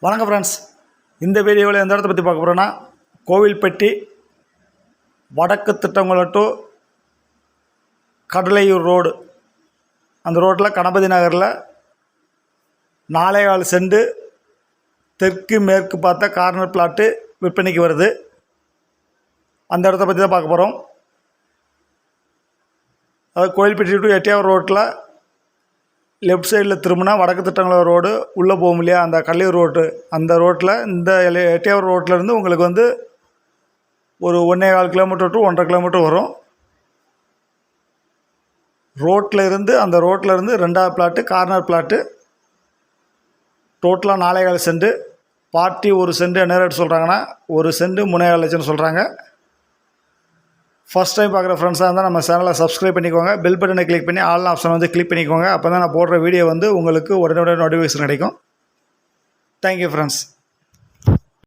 வணக்கம் ஃப்ரெண்ட்ஸ். இந்த வீடியோவில் எந்த இடத்த பற்றி பார்க்க போகிறோன்னா, கோவில்பட்டி வடக்கு திட்டங்குளம் டு கடலையூர் ரோடு, அந்த ரோட்டில் கணபதி நகரில் 4.25 சென்ட் தெற்கு மேற்கு பார்த்த கார்னர் பிளாட்டு விற்பனைக்கு வருது. அந்த இடத்த பற்றி தான் பார்க்க போகிறோம். அதாவது கோவில்பட்டி டு எட்டியாவூர் ரோட்டில் லெஃப்ட் சைடில் திரும்பினா வடக்கு திட்டங்குளம் ரோடு உள்ளே போகும் இல்லையா, அந்த கடலையூர் ரோட்டு, அந்த ரோட்டில் இந்த எட்டியாவூர் ரோட்டிலேருந்து உங்களுக்கு வந்து ஒரு 1.25 கிலோமீட்டர் டு 1.5 கிலோமீட்டர் வரும். அந்த ரோட்டில் இருந்து 2வது பிளாட்டு கார்னர் பிளாட்டு. டோட்டலாக 4.25 சென்ட். பார்ட்டி 1 சென்ட் என்ன ரேட் சொல்கிறாங்கன்னா, 1 சென்ட் 3.25 லட்சம் சொல்கிறாங்க. ஃபஸ்ட் டைம் பார்க்குற ஃப்ரெண்ட்ஸாக இருந்தால் நம்ம சேனலை சப்ஸ்கிரைப் பண்ணிக்கோங்க. பெல் பட்டனை கிளிக் பண்ணி ஆல் ஆப்ஷன் வந்து கிளிக் பண்ணிக்கோங்க. அப்போ தான் நான் போடுற வீடியோ வந்து உங்களுக்கு உடனே நோட்டிஃபிகேஷன் கிடைக்கும். Thank you friends.